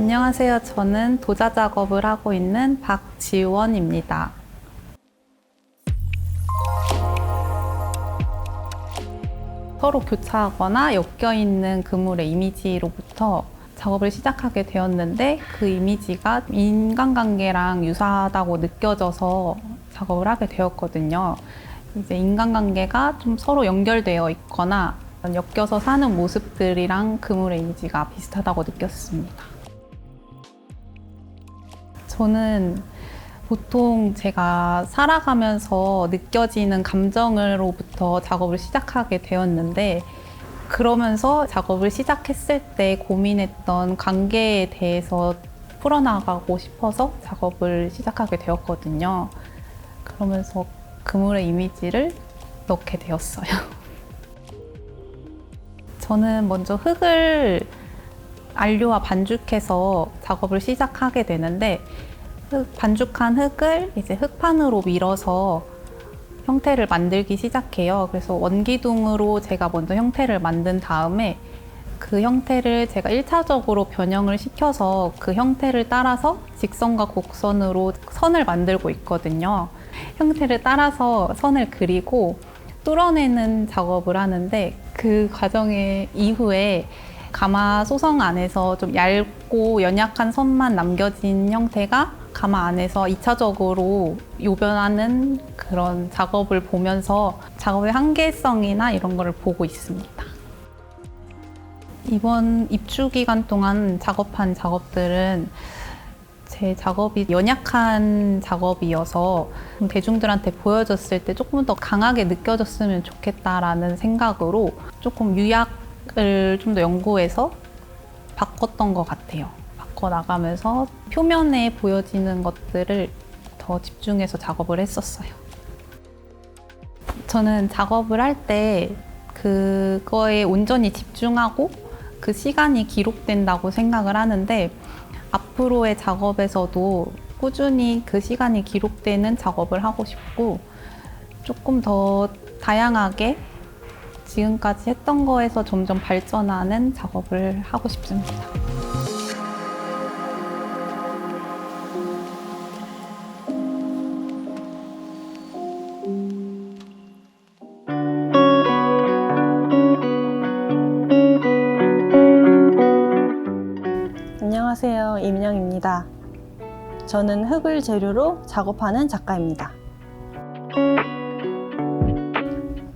안녕하세요. 저는 도자 작업을 하고 있는 박지원입니다. 서로 교차하거나 엮여있는 그물의 이미지로부터 작업을 시작하게 되었는데 그 이미지가 인간관계랑 유사하다고 느껴져서 작업을 하게 되었거든요. 이제 인간관계가 좀 서로 연결되어 있거나 엮여서 사는 모습들이랑 그물의 이미지가 비슷하다고 느꼈습니다. 저는 보통 제가 살아가면서 느껴지는 감정으로부터 작업을 시작하게 되었는데, 그러면서 작업을 시작했을 때 고민했던 관계에 대해서 풀어나가고 싶어서 작업을 시작하게 되었거든요. 그러면서 그물의 이미지를 넣게 되었어요. 저는 먼저 흙을 안료와 반죽해서 작업을 시작하게 되는데, 반죽한 흙을 이제 흙판으로 밀어서 형태를 만들기 시작해요. 그래서 원기둥으로 제가 먼저 형태를 만든 다음에 그 형태를 제가 1차적으로 변형을 시켜서 그 형태를 따라서 직선과 곡선으로 선을 만들고 있거든요. 형태를 따라서 선을 그리고 뚫어내는 작업을 하는데, 그 과정의 이후에 가마 소성 안에서 좀 얇고 연약한 선만 남겨진 형태가 가마 안에서 2차적으로 요변하는 그런 작업을 보면서 작업의 한계성이나 이런 거를 보고 있습니다. 이번 입주 기간 동안 작업한 작업들은 제 작업이 연약한 작업이어서 대중들한테 보여줬을 때 조금 더 강하게 느껴졌으면 좋겠다라는 생각으로 조금 유약을 좀 더 연구해서 바꿨던 것 같아요. 나가면서 표면에 보여지는 것들을 더 집중해서 작업을 했었어요. 저는 작업을 할 때 그거에 온전히 집중하고 그 시간이 기록된다고 생각을 하는데, 앞으로의 작업에서도 꾸준히 그 시간이 기록되는 작업을 하고 싶고, 조금 더 다양하게 지금까지 했던 거에서 점점 발전하는 작업을 하고 싶습니다. 안녕하세요. 이민영입니다. 저는 흙을 재료로 작업하는 작가입니다.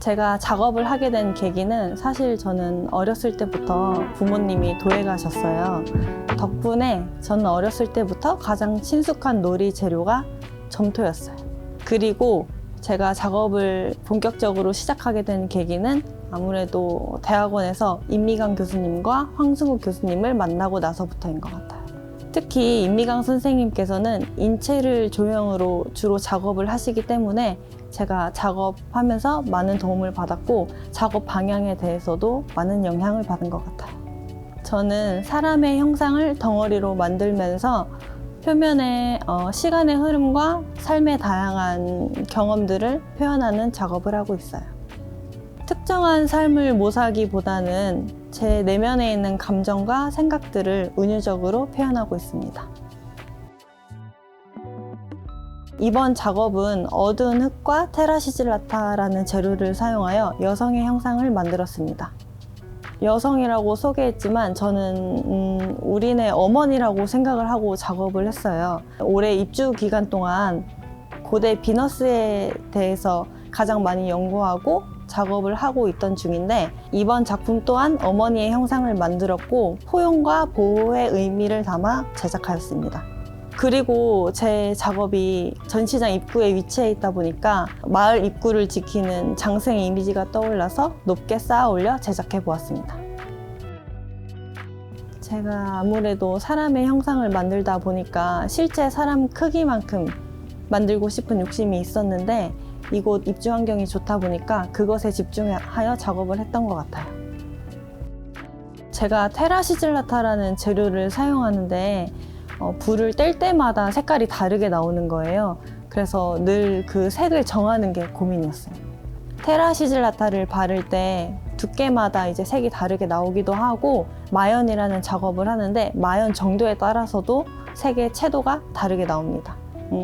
제가 작업을 하게 된 계기는 사실 저는 어렸을 때부터 부모님이 도에 가셨어요. 덕분에 저는 어렸을 때부터 가장 친숙한 놀이 재료가 점토였어요. 그리고 제가 작업을 본격적으로 시작하게 된 계기는 아무래도 대학원에서 임미강 교수님과 황승욱 교수님을 만나고 나서부터인 것 같아요. 특히 임미강 선생님께서는 인체를 조형으로 주로 작업을 하시기 때문에 제가 작업하면서 많은 도움을 받았고, 작업 방향에 대해서도 많은 영향을 받은 것 같아요. 저는 사람의 형상을 덩어리로 만들면서 표면에 시간의 흐름과 삶의 다양한 경험들을 표현하는 작업을 하고 있어요. 특정한 삶을 모사하기보다는 제 내면에 있는 감정과 생각들을 은유적으로 표현하고 있습니다. 이번 작업은 어두운 흙과 테라시질라타라는 재료를 사용하여 여성의 형상을 만들었습니다. 여성이라고 소개했지만 저는 우리네 어머니라고 생각을 하고 작업을 했어요. 올해 입주 기간 동안 고대 비너스에 대해서 가장 많이 연구하고 작업을 하고 있던 중인데, 이번 작품 또한 어머니의 형상을 만들었고 포용과 보호의 의미를 담아 제작하였습니다. 그리고 제 작업이 전시장 입구에 위치해 있다 보니까 마을 입구를 지키는 장생의 이미지가 떠올라서 높게 쌓아 올려 제작해 보았습니다. 제가 아무래도 사람의 형상을 만들다 보니까 실제 사람 크기만큼 만들고 싶은 욕심이 있었는데, 이곳 입주 환경이 좋다 보니까 그것에 집중하여 작업을 했던 것 같아요. 제가 테라시질라타라는 재료를 사용하는데 불을 뗄 때마다 색깔이 다르게 나오는 거예요. 그래서 늘 그 색을 정하는 게 고민이었어요. 테라시질라타를 바를 때 두께마다 이제 색이 다르게 나오기도 하고, 마연이라는 작업을 하는데 마연 정도에 따라서도 색의 채도가 다르게 나옵니다.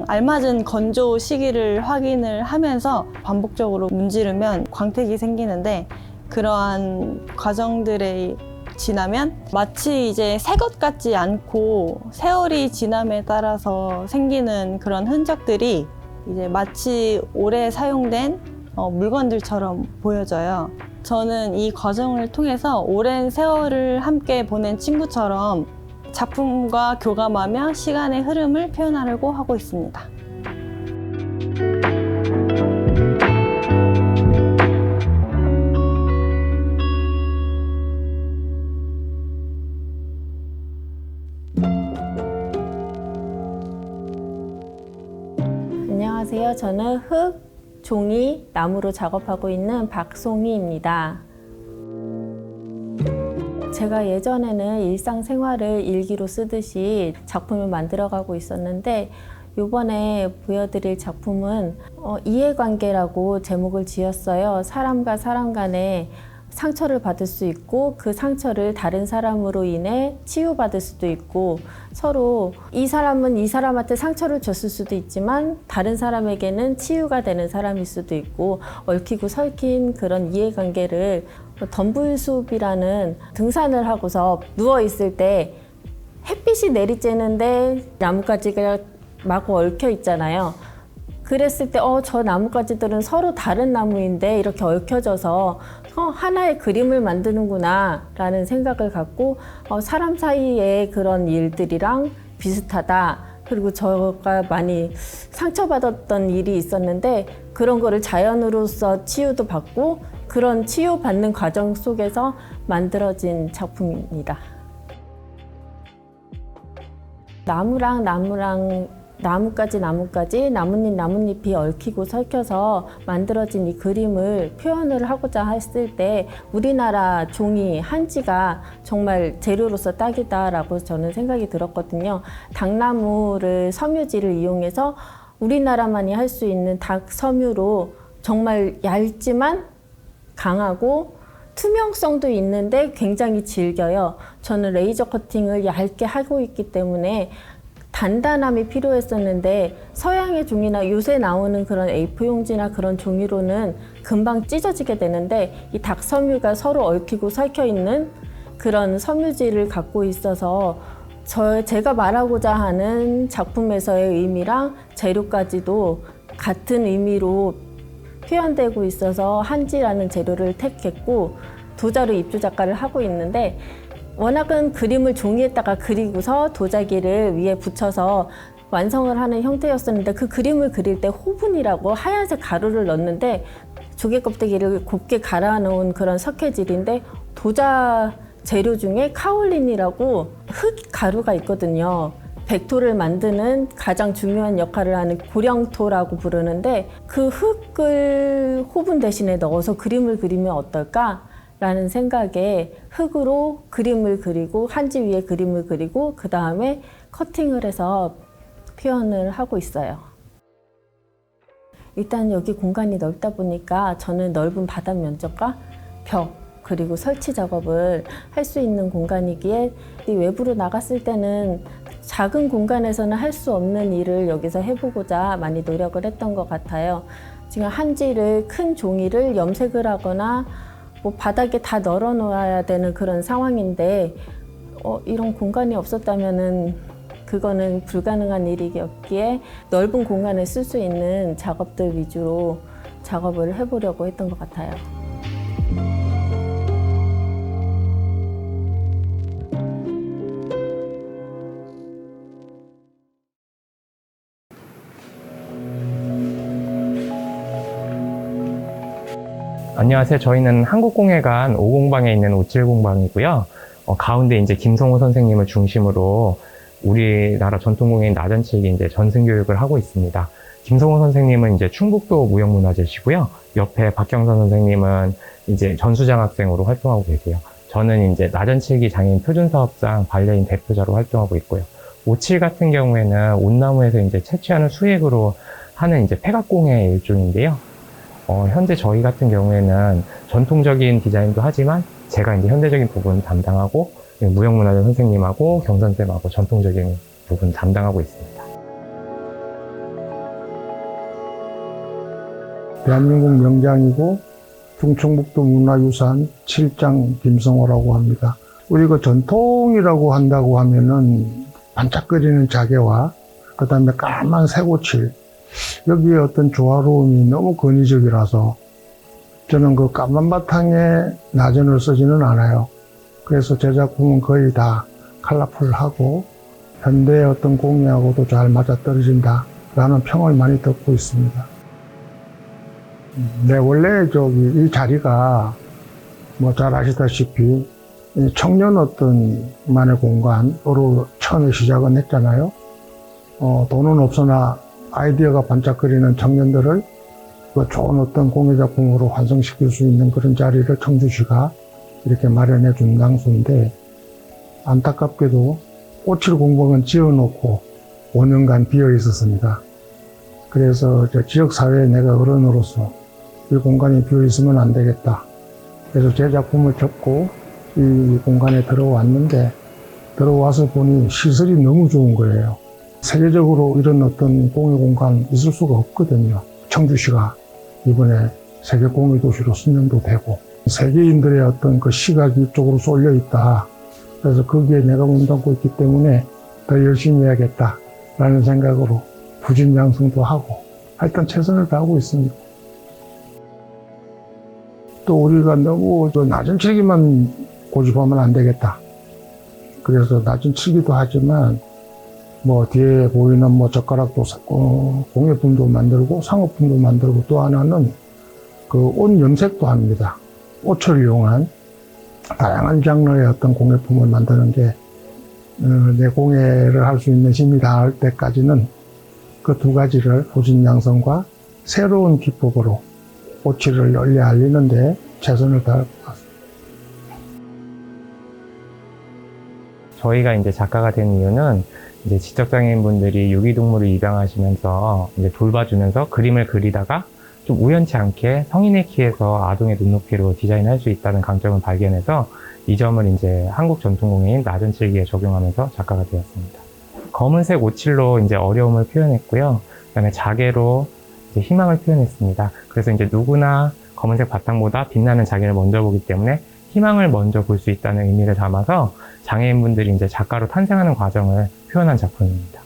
알맞은 건조 시기를 확인을 하면서 반복적으로 문지르면 광택이 생기는데, 그러한 과정들에 지나면 마치 이제 새 것 같지 않고 세월이 지남에 따라서 생기는 그런 흔적들이 이제 마치 오래 사용된 물건들처럼 보여져요. 저는 이 과정을 통해서 오랜 세월을 함께 보낸 친구처럼 작품과 교감하며 시간의 흐름을 표현하려고 하고 있습니다. 안녕하세요. 저는 흙, 종이, 나무로 작업하고 있는 박송희입니다. 제가 예전에는 일상생활을 일기로 쓰듯이 작품을 만들어가고 있었는데, 이번에 보여드릴 작품은 이해관계라고 제목을 지었어요. 사람과 사람 간에 상처를 받을 수 있고, 그 상처를 다른 사람으로 인해 치유받을 수도 있고, 서로 이 사람은 이 사람한테 상처를 줬을 수도 있지만 다른 사람에게는 치유가 되는 사람일 수도 있고, 얽히고 설킨 그런 이해관계를 덤불숲이라는 등산을 하고서 누워있을 때 햇빛이 내리쬐는데 나뭇가지가 마구 얽혀 있잖아요. 그랬을 때 저 나뭇가지들은 서로 다른 나무인데 이렇게 얽혀져서 하나의 그림을 만드는구나 라는 생각을 갖고, 사람 사이의 그런 일들이랑 비슷하다. 그리고 제가 많이 상처받았던 일이 있었는데 그런 거를 자연으로서 치유도 받고, 그런 치유받는 과정 속에서 만들어진 작품입니다. 나무랑 나뭇가지 나뭇잎이 얽히고 설켜서 만들어진 이 그림을 표현을 하고자 했을 때 우리나라 종이 한지가 정말 재료로서 딱이다라고 저는 생각이 들었거든요. 닭나무를 섬유질을 이용해서 우리나라만이 할 수 있는 닭 섬유로 정말 얇지만 강하고 투명성도 있는데 굉장히 질겨요. 저는 레이저 커팅을 얇게 하고 있기 때문에 단단함이 필요했었는데, 서양의 종이나 요새 나오는 그런 A4 용지나 그런 종이로는 금방 찢어지게 되는데, 이 닭섬유가 서로 얽히고 설켜 있는 그런 섬유질을 갖고 있어서 제가 말하고자 하는 작품에서의 의미랑 재료까지도 같은 의미로 표현되고 있어서 한지라는 재료를 택했고, 도자로 입조 작가를 하고 있는데, 워낙은 그림을 종이에다가 그리고서 도자기를 위에 붙여서 완성을 하는 형태였었는데, 그 그림을 그릴 때 호분이라고 하얀색 가루를 넣는데, 조개 껍데기를 곱게 갈아 놓은 그런 석회질인데, 도자 재료 중에 카올린이라고 흙 가루가 있거든요. 백토를 만드는 가장 중요한 역할을 하는 고령토라고 부르는데, 그 흙을 호분 대신에 넣어서 그림을 그리면 어떨까? 라는 생각에 흙으로 그림을 그리고, 한지 위에 그림을 그리고, 그 다음에 커팅을 해서 표현을 하고 있어요. 일단 여기 공간이 넓다 보니까 저는 넓은 바닥 면적과 벽, 그리고 설치 작업을 할 수 있는 공간이기에 외부로 나갔을 때는 작은 공간에서는 할 수 없는 일을 여기서 해보고자 많이 노력을 했던 것 같아요. 지금 한지를, 큰 종이를 염색을 하거나 바닥에 다 널어 놓아야 되는 그런 상황인데, 이런 공간이 없었다면은 그거는 불가능한 일이었기에 넓은 공간을 쓸 수 있는 작업들 위주로 작업을 해보려고 했던 것 같아요. 안녕하세요. 저희는 한국공예관 5공방에 있는 570방이고요. 가운데 이제 김성호 선생님을 중심으로 우리나라 전통공예인 나전칠기 이제 전승 교육을 하고 있습니다. 김성호 선생님은 이제 충북도 무형문화재시고요. 옆에 박경선 선생님은 이제 전수장학생으로 활동하고 계세요. 저는 이제 나전칠기 장애인 표준사업장 반려인 대표자로 활동하고 있고요. 57 같은 경우에는 온나무에서 이제 채취하는 수액으로 하는 이제 폐각공예 일종인데요. 현재 저희 같은 경우에는 전통적인 디자인도 하지만 제가 이제 현대적인 부분 담당하고 무형문화재 선생님하고 경선쌤하고 전통적인 부분 담당하고 있습니다. 대한민국 명장이고 충청북도 문화유산 7장 김성호라고 합니다. 우리가 전통이라고 한다고 하면은 반짝거리는 자개와 그 다음에 까만 새고칠, 여기에 어떤 조화로움이 너무 권위적이라서 저는 그 까만 바탕에 나전을 쓰지는 않아요. 그래서 제 작품은 거의 다 컬러풀하고 현대의 어떤 공예하고도 잘 맞아떨어진다 라는 평을 많이 듣고 있습니다. 네, 원래 이 자리가 뭐 잘 아시다시피 청년 어떤 만의 공간으로 처음에 시작은 했잖아요. 돈은 없으나 아이디어가 반짝거리는 청년들을 그 좋은 어떤 공예작품으로 완성시킬 수 있는 그런 자리를 청주시가 이렇게 마련해 준 장소인데, 안타깝게도 오칠 공방은 지어놓고 5년간 비어 있었습니다. 그래서 지역사회에 내가 어른으로서 이 공간이 비어 있으면 안 되겠다. 그래서 제 작품을 접고 이 공간에 들어왔는데, 들어와서 보니 시설이 너무 좋은 거예요. 세계적으로 이런 어떤 공예 공간 있을 수가 없거든요. 청주시가 이번에 세계 공예 도시로 선정도 되고, 세계인들의 어떤 그 시각이 이쪽으로 쏠려 있다. 그래서 거기에 내가 몸담고 있기 때문에 더 열심히 해야겠다라는 생각으로 부진양성도 하고, 하여튼 최선을 다하고 있습니다. 또 우리가 너무 낮은 칠기만 고집하면 안 되겠다. 그래서 낮은 칠기도 하지만 뭐 뒤에 보이는 뭐 젓가락도 공예품도 만들고 상업품도 만들고, 또 하나는 그 옷 염색도 합니다. 옷을 이용한 다양한 장르의 어떤 공예품을 만드는 게 내 공예를 할 수 있는 힘이 닿을 때까지는 그 두 가지를 부진양성과 새로운 기법으로 오칠을 널리 알리는데 최선을 다할 것 같습니다. 저희가 이제 작가가 된 이유는 이제 지적장애인분들이 유기동물을 입양하시면서 이제 돌봐주면서 그림을 그리다가 좀 우연치 않게 성인의 키에서 아동의 눈높이로 디자인할 수 있다는 강점을 발견해서 이 점을 이제 한국 전통공예인 나전칠기에 적용하면서 작가가 되었습니다. 검은색 오칠로 이제 어려움을 표현했고요. 그다음에 자개로 이제 희망을 표현했습니다. 그래서 이제 누구나 검은색 바탕보다 빛나는 자개를 먼저 보기 때문에 희망을 먼저 볼 수 있다는 의미를 담아서 장애인분들이 이제 작가로 탄생하는 과정을 표현한 작품입니다.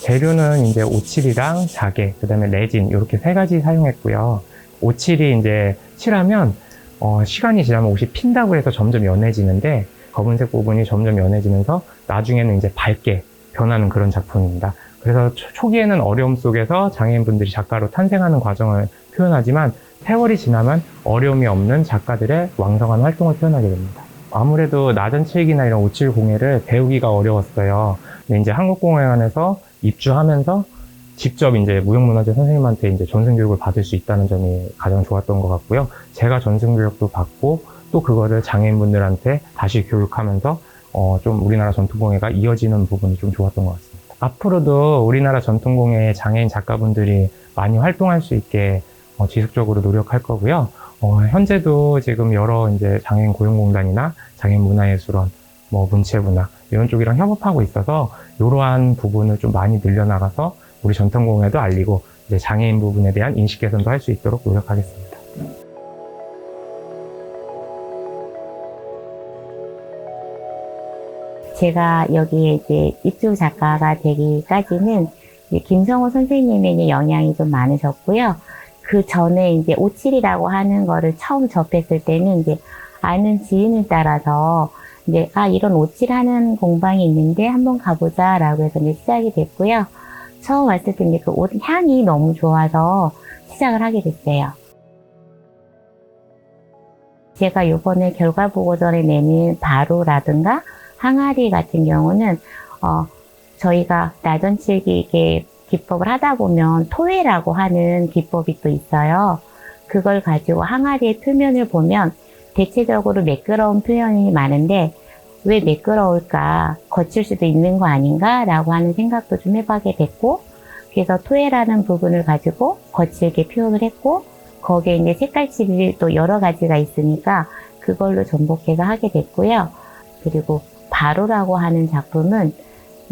재료는 이제 오칠이랑 자개, 그 다음에 레진, 이렇게 세 가지 사용했고요. 오칠이 이제 칠하면, 시간이 지나면 옷이 핀다고 해서 점점 연해지는데, 검은색 부분이 점점 연해지면서 나중에는 이제 밝게 변하는 그런 작품입니다. 그래서 초기에는 어려움 속에서 장애인분들이 작가로 탄생하는 과정을 표현하지만, 세월이 지나면 어려움이 없는 작가들의 왕성한 활동을 표현하게 됩니다. 아무래도 나전칠기나 이런 오칠 공예를 배우기가 어려웠어요. 근데 이제 한국공예관에서 입주하면서 직접 이제 무형문화재 선생님한테 이제 전승교육을 받을 수 있다는 점이 가장 좋았던 것 같고요. 제가 전승교육도 받고 또 그거를 장애인분들한테 다시 교육하면서 좀 우리나라 전통공예가 이어지는 부분이 좀 좋았던 것 같습니다. 앞으로도 우리나라 전통공예의 장애인 작가분들이 많이 활동할 수 있게 지속적으로 노력할 거고요. 현재도 지금 여러 이제 장애인 고용공단이나 장애인 문화예술원, 뭐 문체부나 이런 쪽이랑 협업하고 있어서 이러한 부분을 좀 많이 늘려나가서 우리 전통공예도 알리고 이제 장애인 부분에 대한 인식 개선도 할 수 있도록 노력하겠습니다. 제가 여기에 이제 입주 작가가 되기까지는 이제 김성호 선생님의 영향이 좀 많으셨고요. 그 전에 이제 오칠이라고 하는 거를 처음 접했을 때는 이제 아는 지인을 따라서 이제 이런 오칠하는 공방이 있는데 한번 가보자라고 해서 이제 시작이 됐고요. 처음 왔을 때 이제 그 옷 향이 너무 좋아서 시작을 하게 됐어요. 제가 이번에 결과 보고전에 내는 바로라든가 항아리 같은 경우는 저희가 나전칠기 기법을 하다 보면 토해라고 하는 기법이 또 있어요. 그걸 가지고 항아리의 표면을 보면 대체적으로 매끄러운 표현이 많은데 왜 매끄러울까? 거칠 수도 있는 거 아닌가? 라고 하는 생각도 좀 해보게 됐고, 그래서 토해라는 부분을 가지고 거칠게 표현을 했고, 거기에 이제 색깔칠이 또 여러 가지가 있으니까 그걸로 전복해서 하게 됐고요. 그리고 바로라고 하는 작품은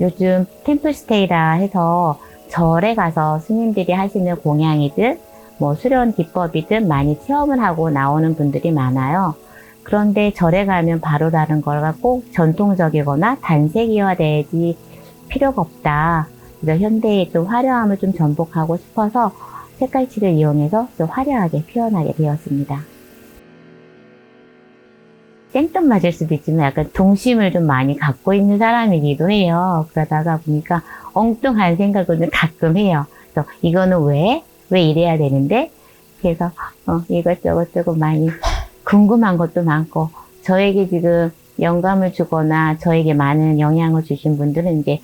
요즘 템플스테이라 해서 절에 가서 스님들이 하시는 공양이든 뭐 수련 기법이든 많이 체험을 하고 나오는 분들이 많아요. 그런데 절에 가면 바로라는 거가 꼭 전통적이거나 단색이어야지 필요가 없다. 그래서 현대의 좀 화려함을 좀 전복하고 싶어서 색깔칠을 이용해서 좀 화려하게 표현하게 되었습니다. 생뚱 맞을 수도 있지만 약간 동심을 좀 많이 갖고 있는 사람이기도 해요. 그러다가 보니까 엉뚱한 생각을 좀 가끔 해요. 그래서 이거는 왜 이래야 되는데? 그래서 이것저것 조금 많이 궁금한 것도 많고, 저에게 지금 영감을 주거나 저에게 많은 영향을 주신 분들은 이제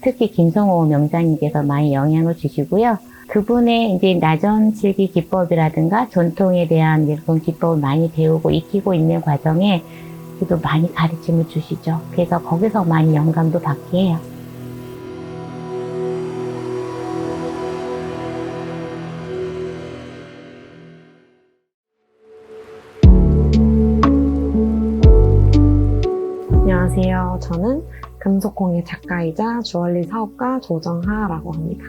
특히 김성호 명장님께서 많이 영향을 주시고요. 그분의 이제 나전칠기 기법이라든가 전통에 대한 그런 기법을 많이 배우고 익히고 있는 과정에 그래도 많이 가르침을 주시죠. 그래서 거기서 많이 영감도 받게 해요. 안녕하세요. 저는 금속공예 작가이자 주얼리 사업가 조정하라고 합니다.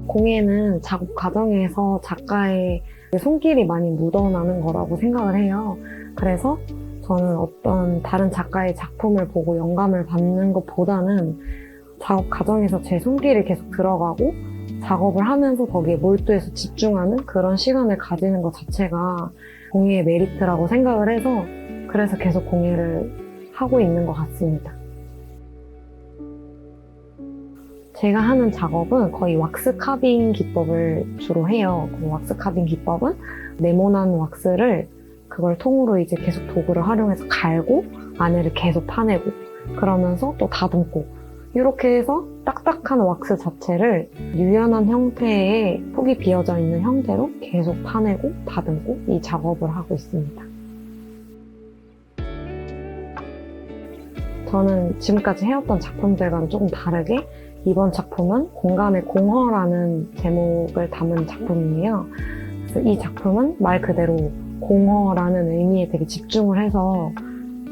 공예는 작업 과정에서 작가의 손길이 많이 묻어나는 거라고 생각을 해요. 그래서 저는 어떤 다른 작가의 작품을 보고 영감을 받는 것보다는 작업 과정에서 제 손길이 계속 들어가고 작업을 하면서 거기에 몰두해서 집중하는 그런 시간을 가지는 것 자체가 공예의 메리트라고 생각을 해서 그래서 계속 공예를 하고 있는 것 같습니다. 제가 하는 작업은 거의 왁스 카빙 기법을 주로 해요. 그 왁스 카빙 기법은 네모난 왁스를 그걸 통으로 이제 계속 도구를 활용해서 갈고 안에를 계속 파내고 그러면서 또 다듬고 이렇게 해서 딱딱한 왁스 자체를 유연한 형태의 폭이 비어져 있는 형태로 계속 파내고 다듬고 이 작업을 하고 있습니다. 저는 지금까지 해왔던 작품들과는 조금 다르게 이번 작품은 공간의 공허라는 제목을 담은 작품이에요. 그래서 이 작품은 말 그대로 공허라는 의미에 되게 집중을 해서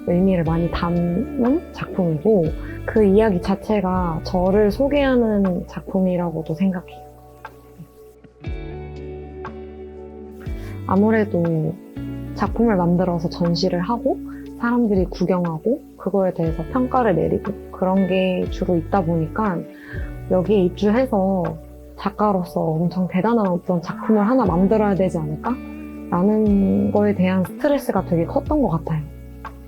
의미를 많이 담은 작품이고 그 이야기 자체가 저를 소개하는 작품이라고도 생각해요. 아무래도 작품을 만들어서 전시를 하고 사람들이 구경하고 그거에 대해서 평가를 내리고 그런 게 주로 있다 보니까 여기에 입주해서 작가로서 엄청 대단한 어떤 작품을 하나 만들어야 되지 않을까? 라는 거에 대한 스트레스가 되게 컸던 것 같아요.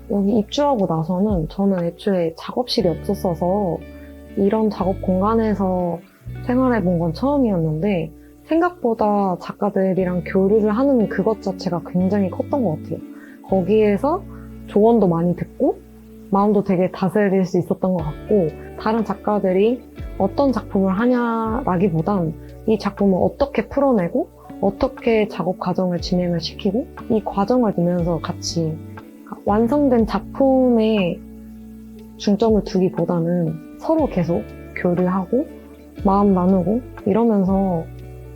여기 입주하고 나서는 저는 애초에 작업실이 없었어서 이런 작업 공간에서 생활해 본 건 처음이었는데 생각보다 작가들이랑 교류를 하는 그것 자체가 굉장히 컸던 것 같아요. 거기에서 조언도 많이 듣고 마음도 되게 다스릴 수 있었던 것 같고 다른 작가들이 어떤 작품을 하냐라기보단 이 작품을 어떻게 풀어내고 어떻게 작업 과정을 진행을 시키고 이 과정을 보면서 같이 완성된 작품에 중점을 두기보다는 서로 계속 교류하고 마음 나누고 이러면서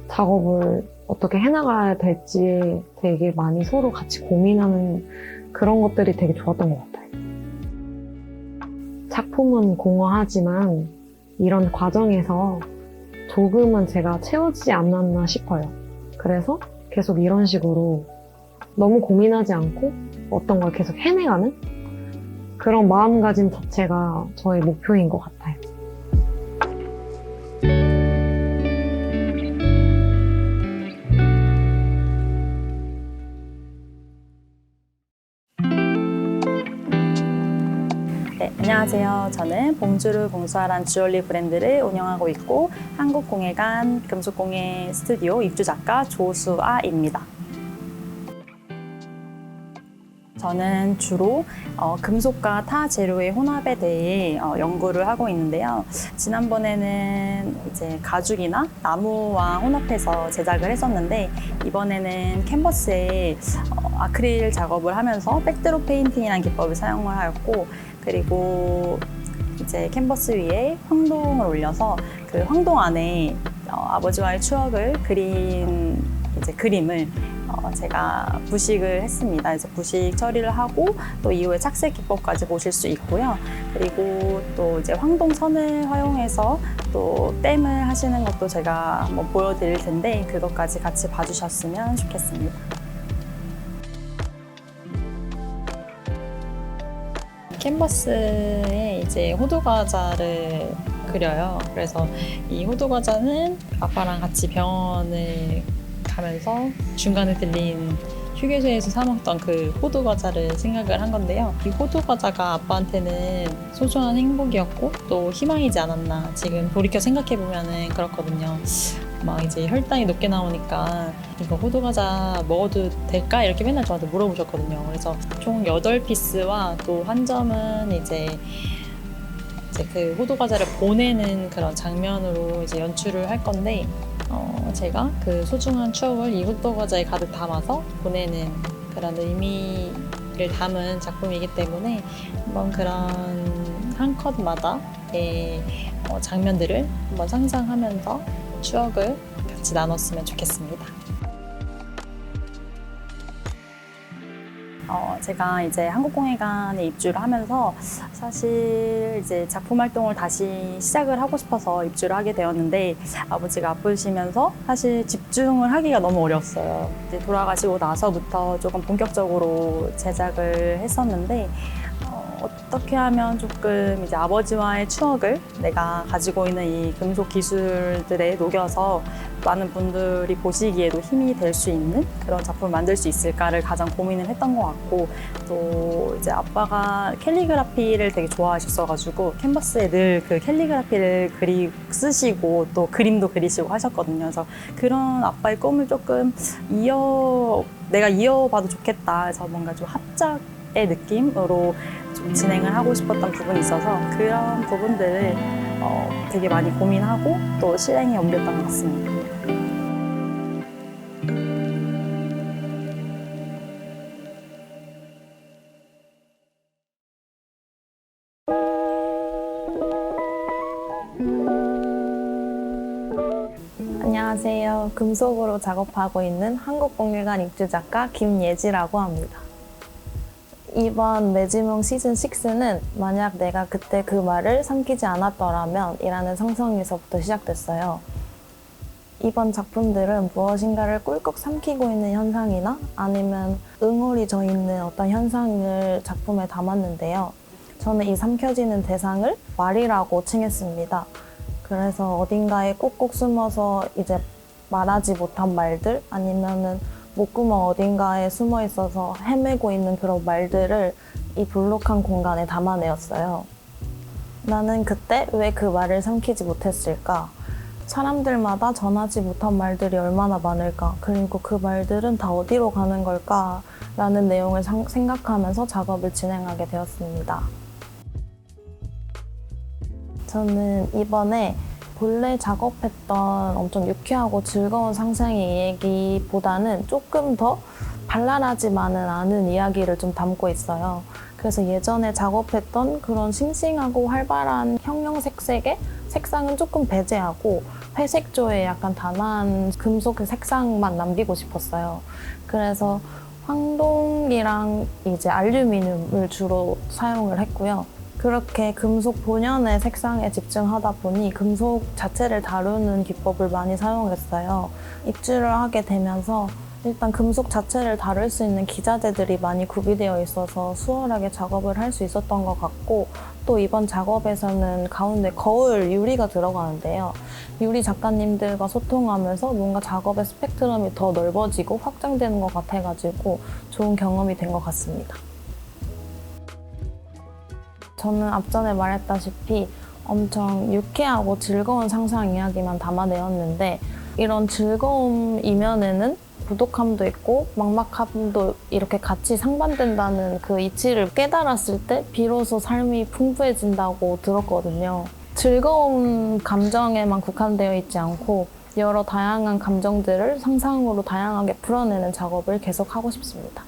작업을 어떻게 해나가야 될지 되게 많이 서로 같이 고민하는 그런 것들이 되게 좋았던 것 같아요. 작품은 공허하지만 이런 과정에서 조금은 제가 채워지지 않았나 싶어요. 그래서 계속 이런 식으로 너무 고민하지 않고 어떤 걸 계속 해내가는 그런 마음가짐 자체가 저의 목표인 것 같아요. 네, 안녕하세요. 저는 봉주를 봉수하란 주얼리 브랜드를 운영하고 있고 한국공예관 금속공예 스튜디오 입주작가 조수아입니다. 저는 주로 금속과 타 재료의 혼합에 대해 연구를 하고 있는데요. 지난번에는 이제 가죽이나 나무와 혼합해서 제작을 했었는데 이번에는 캔버스에 아크릴 작업을 하면서 백드롭 페인팅이라는 기법을 사용을 하였고 그리고 이제 캔버스 위에 황동을 올려서 그 황동 안에 아버지와의 추억을 그린 이제 그림을 제가 부식을 했습니다. 그래서 부식 처리를 하고 또 이후에 착색 기법까지 보실 수 있고요. 그리고 또 이제 황동선을 활용해서 또 댐을 하시는 것도 제가 한번 보여드릴 텐데 그것까지 같이 봐주셨으면 좋겠습니다. 캔버스에 이제 호두과자를 그려요. 그래서 이 호두과자는 아빠랑 같이 병원을 가면서 중간에 들린 휴게소에서 사 먹던 그 호두과자를 생각을 한 건데요. 이 호두과자가 아빠한테는 소중한 행복이었고 또 희망이지 않았나 지금 돌이켜 생각해 보면은 그렇거든요. 막 이제 혈당이 높게 나오니까 이거 호두과자 먹어도 될까? 이렇게 맨날 저한테 물어보셨거든요. 그래서 총 8피스와 또 한 점은 이제 그 호두과자를 보내는 그런 장면으로 이제 연출을 할 건데 제가 그 소중한 추억을 이 호두과자에 가득 담아서 보내는 그런 의미를 담은 작품이기 때문에 한번 그런 한 컷마다의 장면들을 한번 상상하면서 추억을 같이 나눴으면 좋겠습니다. 제가 이제 한국공예관에 입주를 하면서 사실 이제 작품 활동을 다시 시작을 하고 싶어서 입주를 하게 되었는데 아버지가 아프시면서 사실 집중을 하기가 너무 어려웠어요. 이제 돌아가시고 나서부터 조금 본격적으로 제작을 했었는데 어떻게 하면 조금 이제 아버지와의 추억을 내가 가지고 있는 이 금속 기술들에 녹여서 많은 분들이 보시기에도 힘이 될 수 있는 그런 작품을 만들 수 있을까를 가장 고민을 했던 것 같고 또 이제 아빠가 캘리그라피를 되게 좋아하셨어가지고 캔버스에 늘 그 캘리그라피를 쓰시고 또 그림도 그리시고 하셨거든요. 그래서 그런 아빠의 꿈을 조금 내가 이어봐도 좋겠다. 그래서 뭔가 좀 합작의 느낌으로 좀 진행을 하고 싶었던 부분이 있어서 그런 부분들을 되게 많이 고민하고 또 실행에 옮겼던 것 같습니다. 안녕하세요. 금속으로 작업하고 있는 한국공예관 입주작가 김예지라고 합니다. 이번 매지몽 시즌 6는 만약 내가 그때 그 말을 삼키지 않았더라면 이라는 상상에서부터 시작됐어요. 이번 작품들은 무엇인가를 꿀꺽 삼키고 있는 현상이나 아니면 응어리 져 있는 어떤 현상을 작품에 담았는데요. 저는 이 삼켜지는 대상을 말이라고 칭했습니다. 그래서 어딘가에 꼭꼭 숨어서 이제 말하지 못한 말들 아니면은 목구멍 어딘가에 숨어 있어서 헤매고 있는 그런 말들을 이 볼록한 공간에 담아내었어요. 나는 그때 왜 그 말을 삼키지 못했을까? 사람들마다 전하지 못한 말들이 얼마나 많을까? 그리고 그 말들은 다 어디로 가는 걸까? 라는 내용을 생각하면서 작업을 진행하게 되었습니다. 저는 이번에 본래 작업했던 엄청 유쾌하고 즐거운 상상의 얘기보다는 조금 더 발랄하지만은 않은 이야기를 좀 담고 있어요. 그래서 예전에 작업했던 그런 싱싱하고 활발한 형형색색의 색상은 조금 배제하고 회색조의 약간 단아한 금속의 색상만 남기고 싶었어요. 그래서 황동이랑 이제 알루미늄을 주로 사용을 했고요. 그렇게 금속 본연의 색상에 집중하다 보니 금속 자체를 다루는 기법을 많이 사용했어요. 입주를 하게 되면서 일단 금속 자체를 다룰 수 있는 기자재들이 많이 구비되어 있어서 수월하게 작업을 할 수 있었던 것 같고 또 이번 작업에서는 가운데 거울 유리가 들어가는데요. 유리 작가님들과 소통하면서 뭔가 작업의 스펙트럼이 더 넓어지고 확장되는 것 같아가지고 좋은 경험이 된 것 같습니다. 저는 앞전에 말했다시피 엄청 유쾌하고 즐거운 상상 이야기만 담아내었는데 이런 즐거움 이면에는 부족함도 있고 막막함도 이렇게 같이 상반된다는 그 이치를 깨달았을 때 비로소 삶이 풍부해진다고 들었거든요. 즐거운 감정에만 국한되어 있지 않고 여러 다양한 감정들을 상상으로 다양하게 풀어내는 작업을 계속 하고 싶습니다.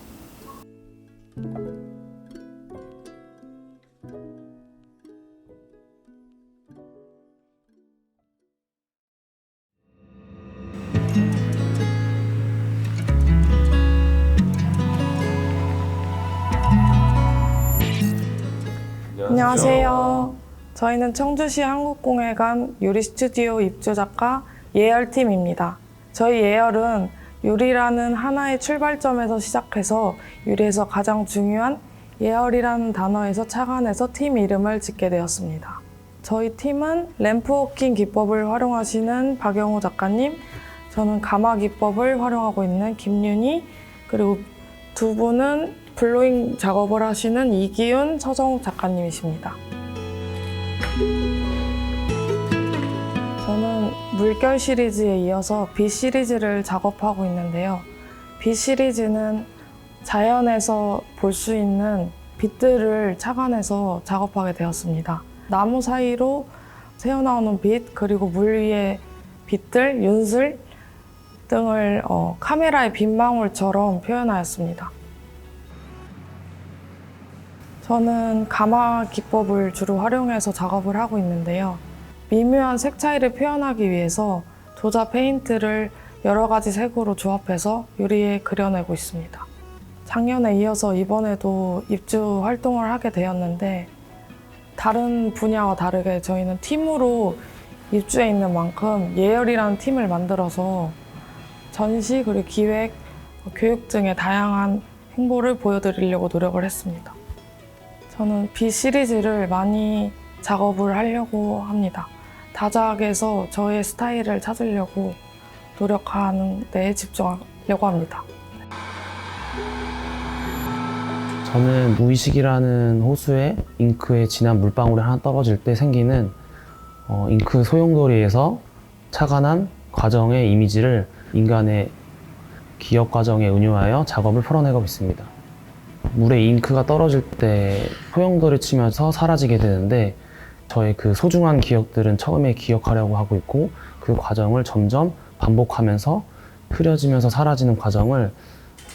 안녕하세요. 저희는 청주시 한국공예관 유리 스튜디오 입주 작가 예열팀입니다. 저희 예열은 유리라는 하나의 출발점에서 시작해서 유리에서 가장 중요한 예열이라는 단어에서 착안해서 팀 이름을 짓게 되었습니다. 저희 팀은 램프워킹 기법을 활용하시는 박영호 작가님, 저는 가마 기법을 활용하고 있는 김윤희, 그리고 두 분은 블로잉 작업을 하시는 이기훈, 서정욱 작가님이십니다. 저는 물결 시리즈에 이어서 빛 시리즈를 작업하고 있는데요. 빛 시리즈는 자연에서 볼 수 있는 빛들을 착안해서 작업하게 되었습니다. 나무 사이로 새어나오는 빛, 그리고 물 위의 빛들, 윤슬 등을 카메라의 빗망울처럼 표현하였습니다. 저는 가마 기법을 주로 활용해서 작업을 하고 있는데요. 미묘한 색 차이를 표현하기 위해서 도자 페인트를 여러 가지 색으로 조합해서 유리에 그려내고 있습니다. 작년에 이어서 이번에도 입주 활동을 하게 되었는데 다른 분야와 다르게 저희는 팀으로 입주해 있는 만큼 예열이라는 팀을 만들어서 전시, 그리고 기획, 교육 등의 다양한 행보를 보여드리려고 노력을 했습니다. 저는 빛 시리즈를 많이 작업을 하려고 합니다. 다작에서 저의 스타일을 찾으려고 노력하는 데 집중하려고 합니다. 저는 무의식이라는 호수에 잉크의 진한 물방울이 하나 떨어질 때 생기는 잉크 소용돌이에서 착안한 과정의 이미지를 인간의 기억 과정에 응용하여 작업을 풀어내고 있습니다. 물에 잉크가 떨어질 때 소용돌이 치면서 사라지게 되는데 저의 그 소중한 기억들은 처음에 기억하려고 하고 있고 그 과정을 점점 반복하면서 흐려지면서 사라지는 과정을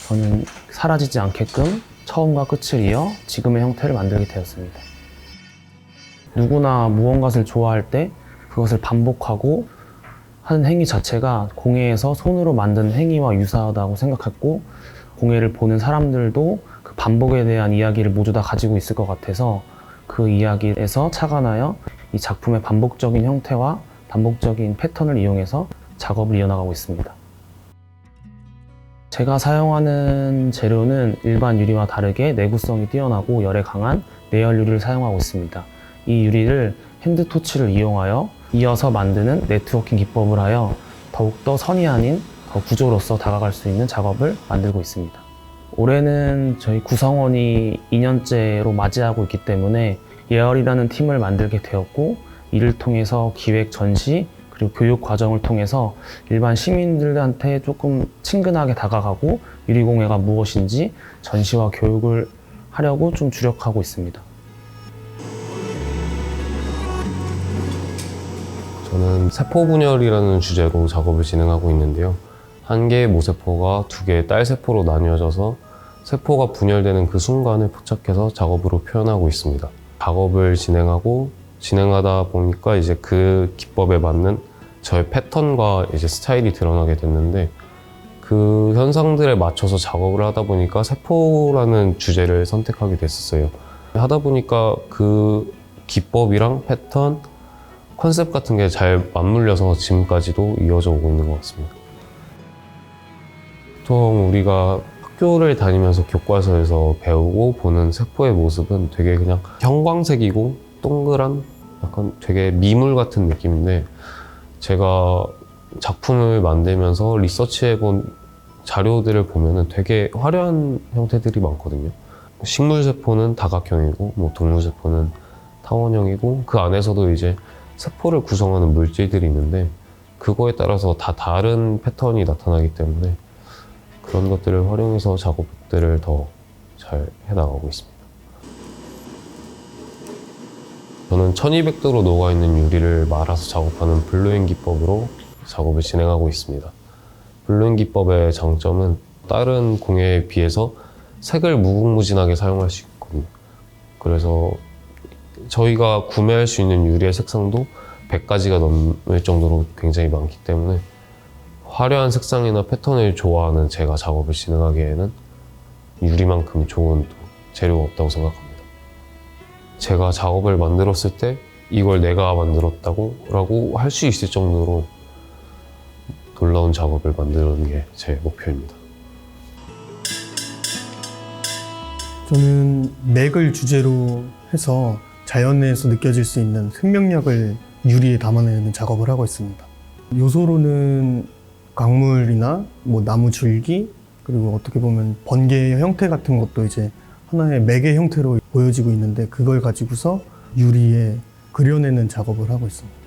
저는 사라지지 않게끔 처음과 끝을 이어 지금의 형태를 만들게 되었습니다. 누구나 무언가를 좋아할 때 그것을 반복하고 하는 행위 자체가 공예에서 손으로 만든 행위와 유사하다고 생각했고 공예를 보는 사람들도 그 반복에 대한 이야기를 모두 다 가지고 있을 것 같아서 그 이야기에서 착안하여 이 작품의 반복적인 형태와 반복적인 패턴을 이용해서 작업을 이어나가고 있습니다. 제가 사용하는 재료는 일반 유리와 다르게 내구성이 뛰어나고 열에 강한 내열 유리를 사용하고 있습니다. 이 유리를 핸드 토치를 이용하여 이어서 만드는 네트워킹 기법을 하여 더욱더 선이 아닌 더 구조로서 다가갈 수 있는 작업을 만들고 있습니다. 올해는 저희 구성원이 2년째로 맞이하고 있기 때문에 예열이라는 팀을 만들게 되었고 이를 통해서 기획, 전시, 그리고 교육 과정을 통해서 일반 시민들한테 조금 친근하게 다가가고 유리공예가 무엇인지 전시와 교육을 하려고 좀 주력하고 있습니다. 저는 세포 분열이라는 주제로 작업을 진행하고 있는데요. 한 개의 모세포가 두 개의 딸세포로 나뉘어져서 세포가 분열되는 그 순간을 포착해서 작업으로 표현하고 있습니다. 작업을 진행하다 보니까 이제 그 기법에 맞는 저의 패턴과 이제 스타일이 드러나게 됐는데 그 현상들에 맞춰서 작업을 하다 보니까 세포라는 주제를 선택하게 됐었어요. 하다 보니까 그 기법이랑 패턴, 컨셉 같은 게 잘 맞물려서 지금까지도 이어져 오고 있는 것 같습니다. 보통 우리가 학교를 다니면서 교과서에서 배우고 보는 세포의 모습은 되게 그냥 형광색이고 동그란 약간 되게 미물 같은 느낌인데 제가 작품을 만들면서 리서치해본 자료들을 보면은 되게 화려한 형태들이 많거든요. 식물세포는 다각형이고 뭐 동물세포는 타원형이고 그 안에서도 이제 세포를 구성하는 물질들이 있는데 그거에 따라서 다 다른 패턴이 나타나기 때문에 그런 것들을 활용해서 작업들을 더 잘 해나가고 있습니다. 저는 1200도로 녹아있는 유리를 말아서 작업하는 블로잉 기법으로 작업을 진행하고 있습니다. 블로잉 기법의 장점은 다른 공예에 비해서 색을 무궁무진하게 사용할 수 있거든요. 그래서 저희가 구매할 수 있는 유리의 색상도 100가지가 넘을 정도로 굉장히 많기 때문에 화려한 색상이나 패턴을 좋아하는 제가 작업을 진행하기에는 유리만큼 좋은 재료가 없다고 생각합니다. 제가 작업을 만들었을 때 이걸 내가 만들었다고 라고 할 수 있을 정도로 놀라운 작업을 만드는 게 제 목표입니다. 저는 맥을 주제로 해서 자연에서 느껴질 수 있는 생명력을 유리에 담아내는 작업을 하고 있습니다. 요소로는 강물이나 뭐 나무 줄기, 그리고 어떻게 보면 번개의 형태 같은 것도 이제 하나의 맥의 형태로 보여지고 있는데, 그걸 가지고서 유리에 그려내는 작업을 하고 있습니다.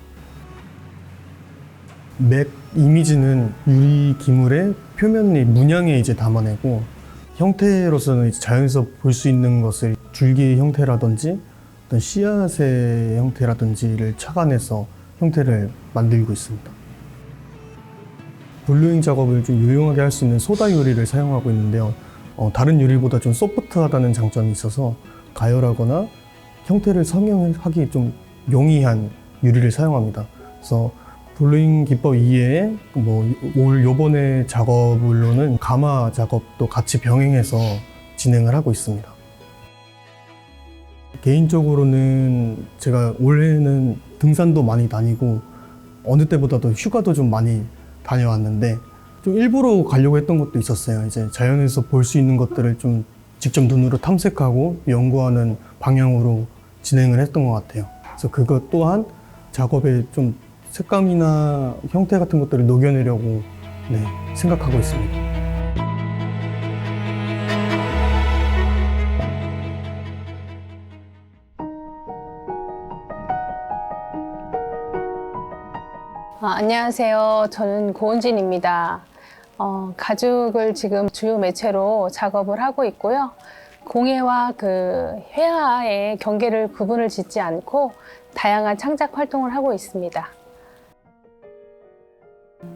맥 이미지는 유리 기물의 표면의 문양에 이제 담아내고, 형태로서는 이제 자연에서 볼 수 있는 것을 줄기의 형태라든지 어떤 씨앗의 형태라든지를 착안해서 형태를 만들고 있습니다. 블루잉 작업을 좀 유용하게 할 수 있는 소다 유리를 사용하고 있는데요. 다른 유리보다 좀 소프트하다는 장점이 있어서 가열하거나 형태를 성형하기 좀 용이한 유리를 사용합니다. 그래서 블루잉 기법 이외에 요번에 작업으로는 가마 작업도 같이 병행해서 진행을 하고 있습니다. 개인적으로는 제가 올해는 등산도 많이 다니고 어느 때보다도 휴가도 좀 많이 다녀왔는데, 좀 일부러 가려고 했던 것도 있었어요. 이제 자연에서 볼 수 있는 것들을 좀 직접 눈으로 탐색하고 연구하는 방향으로 진행을 했던 것 같아요. 그래서 그것 또한 작업에 좀 색감이나 형태 같은 것들을 녹여내려고 생각하고 있습니다. 안녕하세요. 저는 고은진입니다. 가죽을 지금 주요 매체로 작업을 하고 있고요. 공예와 회화의 경계를 구분을 짓지 않고 다양한 창작 활동을 하고 있습니다.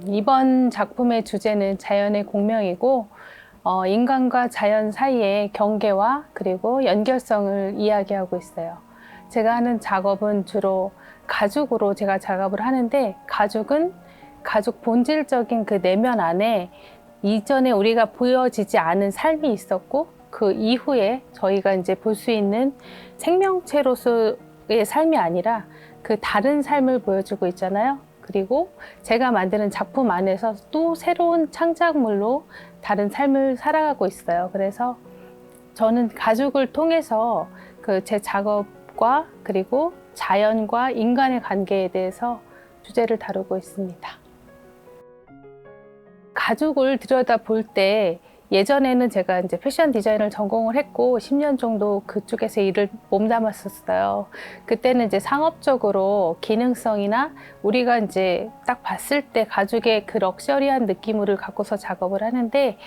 이번 작품의 주제는 자연의 공명이고, 인간과 자연 사이의 경계와 그리고 연결성을 이야기하고 있어요. 제가 하는 작업은 주로 가죽으로 제가 작업을 하는데, 가죽은 가죽 본질적인 그 내면 안에 이전에 우리가 보여지지 않은 삶이 있었고, 그 이후에 저희가 이제 볼 수 있는 생명체로서의 삶이 아니라 그 다른 삶을 보여주고 있잖아요. 그리고 제가 만드는 작품 안에서 또 새로운 창작물로 다른 삶을 살아가고 있어요. 그래서 저는 가죽을 통해서 제 작업과 그리고 자연과 인간의 관계에 대해서 주제를 다루고 있습니다. 가죽을 들여다볼 때, 예전에는 제가 이제 패션 디자인을 전공을 했고 10년 정도 그쪽에서 일을 몸담았었어요. 그때는 이제 상업적으로 기능성이나 우리가 이제 딱 봤을 때 가죽의 그 럭셔리한 느낌을 갖고서 작업을 하는데,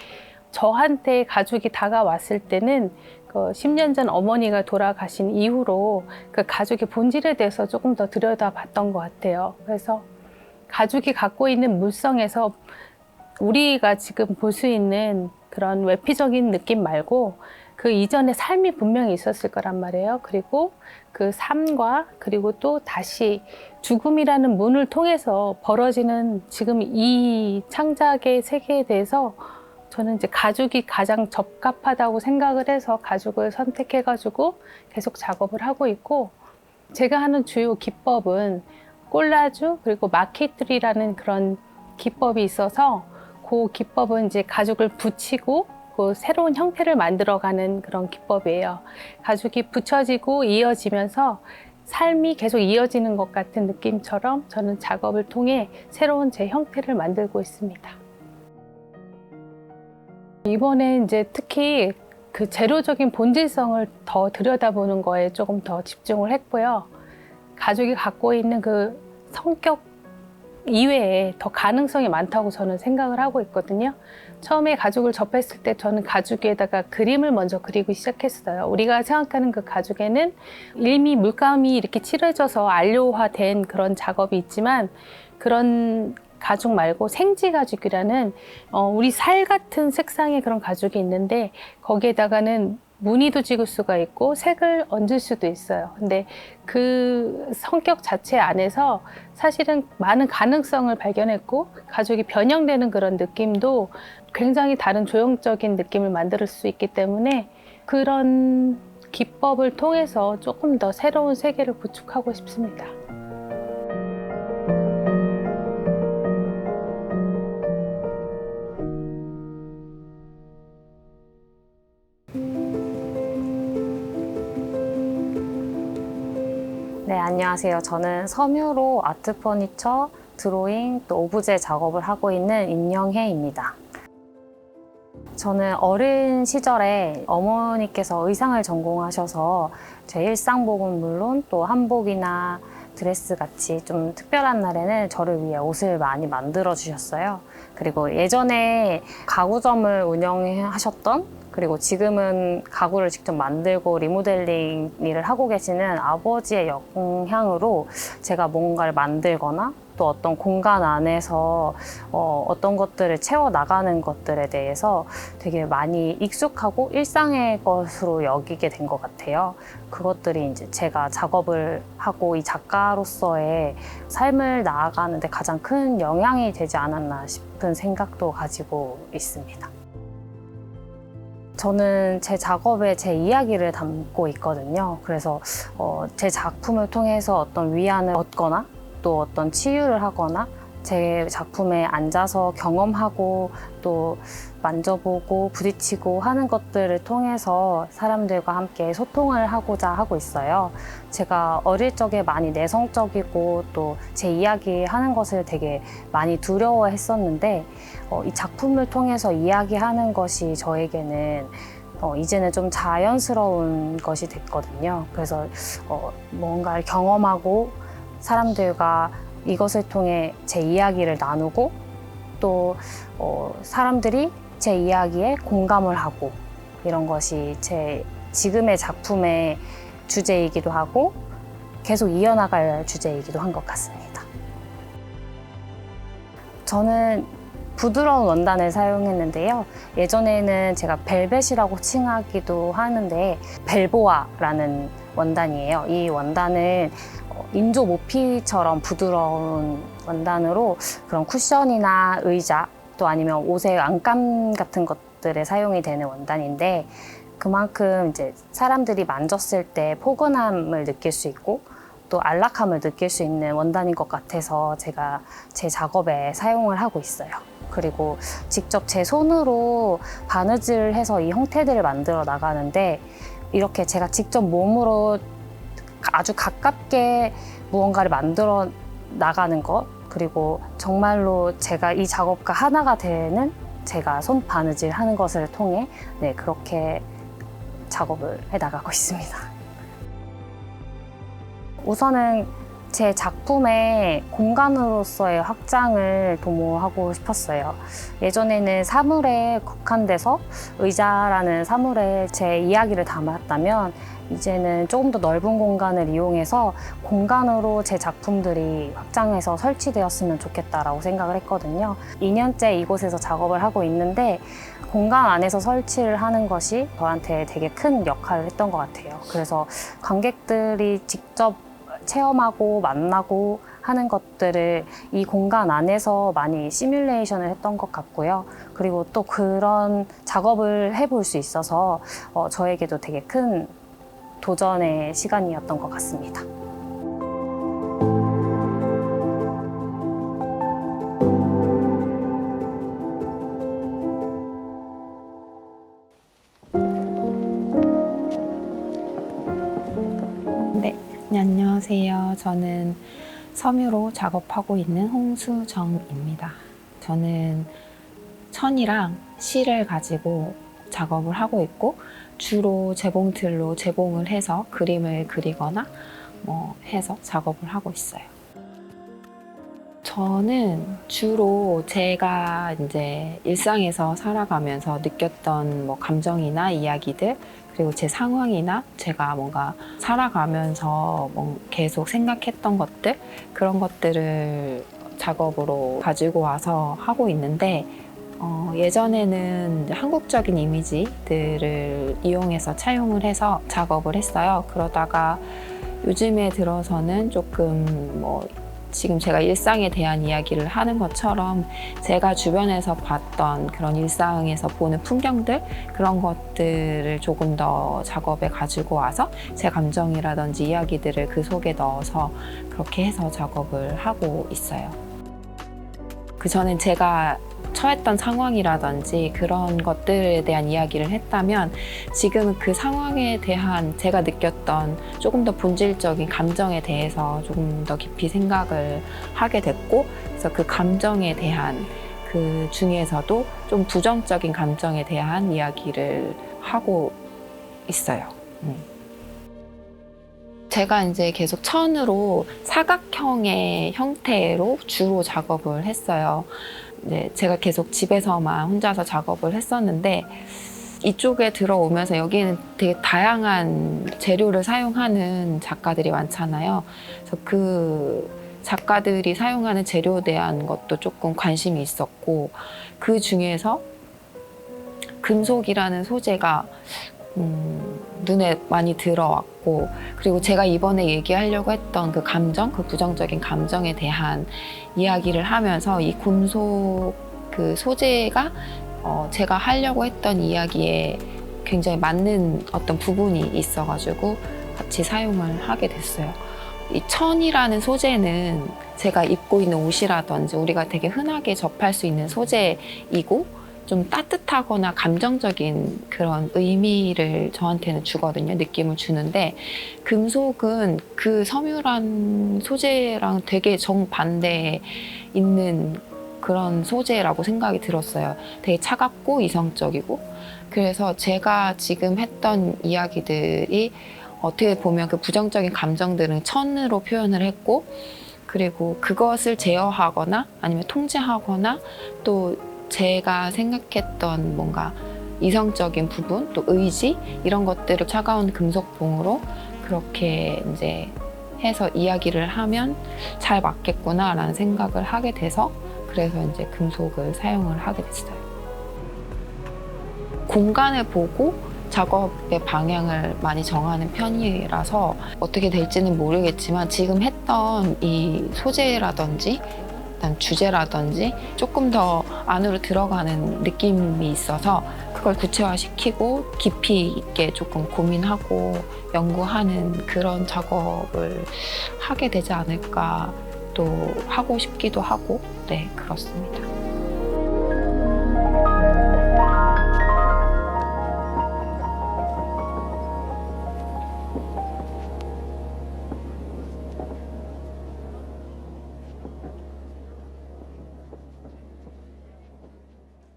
저한테 가죽이 다가왔을 때는 10년 전 어머니가 돌아가신 이후로 그 가죽의 본질에 대해서 조금 더 들여다봤던 것 같아요. 그래서 가죽이 갖고 있는 물성에서 우리가 지금 볼 수 있는 그런 외피적인 느낌 말고 그 이전에 삶이 분명히 있었을 거란 말이에요. 그리고 그 삶과 그리고 또 다시 죽음이라는 문을 통해서 벌어지는 지금 이 창작의 세계에 대해서 저는 이제 가죽이 가장 적합하다고 생각을 해서 가죽을 선택해가지고 계속 작업을 하고 있고, 제가 하는 주요 기법은 콜라주 그리고 마키트리라는 그런 기법이 있어서, 그 기법은 이제 가죽을 붙이고 그 새로운 형태를 만들어가는 그런 기법이에요. 가죽이 붙여지고 이어지면서 삶이 계속 이어지는 것 같은 느낌처럼 저는 작업을 통해 새로운 제 형태를 만들고 있습니다. 이번에 이제 특히 그 재료적인 본질성을 더 들여다보는 거에 조금 더 집중을 했고요. 가죽이 갖고 있는 그 성격 이외에 더 가능성이 많다고 저는 생각을 하고 있거든요. 처음에 가죽을 접했을 때 저는 가죽 위에다가 그림을 먼저 그리기 시작했어요. 우리가 생각하는 그 가죽에는 이미 물감이 이렇게 칠해져서 안료화된 그런 작업이 있지만, 그런 가죽 말고 생지 가죽이라는 우리 살 같은 색상의 그런 가죽이 있는데, 거기에다가는 무늬도 찍을 수가 있고 색을 얹을 수도 있어요. 근데 그 성격 자체 안에서 사실은 많은 가능성을 발견했고, 가죽이 변형되는 그런 느낌도 굉장히 다른 조형적인 느낌을 만들 수 있기 때문에, 그런 기법을 통해서 조금 더 새로운 세계를 구축하고 싶습니다. 네, 안녕하세요. 저는 섬유로 아트 퍼니처, 드로잉, 또 오브제 작업을 하고 있는 임영혜입니다. 저는 어린 시절에 어머니께서 의상을 전공하셔서 제 일상복은 물론 또 한복이나 드레스 같이 좀 특별한 날에는 저를 위해 옷을 많이 만들어 주셨어요. 그리고 예전에 가구점을 운영하셨던, 그리고 지금은 가구를 직접 만들고 리모델링 일을 하고 계시는 아버지의 영향으로 제가 뭔가를 만들거나 또 어떤 공간 안에서 어떤 것들을 채워나가는 것들에 대해서 되게 많이 익숙하고 일상의 것으로 여기게 된 것 같아요. 그것들이 이제 제가 작업을 하고 이 작가로서의 삶을 나아가는데 가장 큰 영향이 되지 않았나 싶은 생각도 가지고 있습니다. 저는 제 작업에 제 이야기를 담고 있거든요. 그래서 제 작품을 통해서 어떤 위안을 얻거나 또 어떤 치유를 하거나 제 작품에 앉아서 경험하고 또 만져보고 부딪히고 하는 것들을 통해서 사람들과 함께 소통을 하고자 하고 있어요. 제가 어릴 적에 많이 내성적이고 또 제 이야기 하는 것을 되게 많이 두려워했었는데 이 작품을 통해서 이야기하는 것이 저에게는 이제는 좀 자연스러운 것이 됐거든요. 그래서 뭔가를 경험하고 사람들과 이것을 통해 제 이야기를 나누고 또 사람들이 제 이야기에 공감을 하고 이런 것이 제 지금의 작품의 주제이기도 하고 계속 이어나갈 주제이기도 한 것 같습니다. 저는 부드러운 원단을 사용했는데요. 예전에는 제가 벨벳이라고 칭하기도 하는데 벨보아라는 원단이에요. 이 원단은 인조 모피처럼 부드러운 원단으로 그런 쿠션이나 의자 또 아니면 옷의 안감 같은 것들에 사용이 되는 원단인데 그만큼 이제 사람들이 만졌을 때 포근함을 느낄 수 있고 또 안락함을 느낄 수 있는 원단인 것 같아서 제가 제 작업에 사용을 하고 있어요. 그리고 직접 제 손으로 바느질을 해서 이 형태들을 만들어 나가는데 이렇게 제가 직접 몸으로 아주 가깝게 무언가를 만들어 나가는 것 그리고 정말로 제가 이 작업과 하나가 되는 제가 손 바느질 하는 것을 통해 네, 그렇게 작업을 해 나가고 있습니다. 우선은 제 작품의 공간으로서의 확장을 도모하고 싶었어요. 예전에는 사물에 국한돼서 의자라는 사물에 제 이야기를 담았다면 이제는 조금 더 넓은 공간을 이용해서 공간으로 제 작품들이 확장해서 설치되었으면 좋겠다라고 생각을 했거든요. 2년째 이곳에서 작업을 하고 있는데 공간 안에서 설치를 하는 것이 저한테 되게 큰 역할을 했던 것 같아요. 그래서 관객들이 직접 체험하고 만나고 하는 것들을 이 공간 안에서 많이 시뮬레이션을 했던 것 같고요. 그리고 또 그런 작업을 해볼 수 있어서 저에게도 되게 큰 도전의 시간이었던 것 같습니다. 네, 안녕하세요. 저는 섬유로 작업하고 있는 홍수정입니다. 저는 천이랑 실을 가지고 작업을 하고 있고 주로 재봉틀로 재봉을 해서 그림을 그리거나 뭐 해서 작업을 하고 있어요. 저는 주로 제가 이제 일상에서 살아가면서 느꼈던 뭐 감정이나 이야기들 그리고 제 상황이나 제가 뭔가 살아가면서 뭐 계속 생각했던 것들 그런 것들을 작업으로 가지고 와서 하고 있는데 예전에는 한국적인 이미지들을 이용해서 차용을 해서 작업을 했어요. 그러다가 요즘에 들어서는 조금 뭐 지금 제가 일상에 대한 이야기를 하는 것처럼 제가 주변에서 봤던 그런 일상에서 보는 풍경들, 그런 것들을 조금 더 작업에 가지고 와서 제 감정이라든지 이야기들을 그 속에 넣어서 그렇게 해서 작업을 하고 있어요. 그 전엔 제가 처했던 상황이라든지 그런 것들에 대한 이야기를 했다면 지금은 그 상황에 대한 제가 느꼈던 조금 더 본질적인 감정에 대해서 조금 더 깊이 생각을 하게 됐고, 그래서 그 감정에 대한 그 중에서도 좀 부정적인 감정에 대한 이야기를 하고 있어요. 제가 이제 계속 천으로 사각형의 형태로 주로 작업을 했어요. 네, 제가 계속 집에서만 혼자서 작업을 했었는데 이쪽에 들어오면서 여기는 되게 다양한 재료를 사용하는 작가들이 많잖아요. 그래서 그 작가들이 사용하는 재료에 대한 것도 조금 관심이 있었고, 그 중에서 금속이라는 소재가 눈에 많이 들어왔고, 그리고 제가 이번에 얘기하려고 했던 그 감정, 그 부정적인 감정에 대한 이야기를 하면서 이 금속 그 소재가 제가 하려고 했던 이야기에 굉장히 맞는 어떤 부분이 있어가지고 같이 사용을 하게 됐어요. 이 천이라는 소재는 제가 입고 있는 옷이라든지 우리가 되게 흔하게 접할 수 있는 소재이고, 좀 따뜻하거나 감정적인 그런 의미를 저한테는 주거든요. 느낌을 주는데, 금속은 그 섬유란 소재랑 되게 정반대에 있는 그런 소재라고 생각이 들었어요. 되게 차갑고 이성적이고. 그래서 제가 지금 했던 이야기들이 어떻게 보면 그 부정적인 감정들은 천으로 표현을 했고, 그리고 그것을 제어하거나 아니면 통제하거나 또 제가 생각했던 뭔가 이성적인 부분, 또 의지, 이런 것들을 차가운 금속봉으로 그렇게 이제 해서 이야기를 하면 잘 맞겠구나라는 생각을 하게 돼서, 그래서 이제 금속을 사용을 하게 됐어요. 공간을 보고 작업의 방향을 많이 정하는 편이라서 어떻게 될지는 모르겠지만 지금 했던 이 소재라든지 주제라든지 조금 더 안으로 들어가는 느낌이 있어서 그걸 구체화시키고 깊이 있게 조금 고민하고 연구하는 그런 작업을 하게 되지 않을까 또 하고 싶기도 하고, 네, 그렇습니다.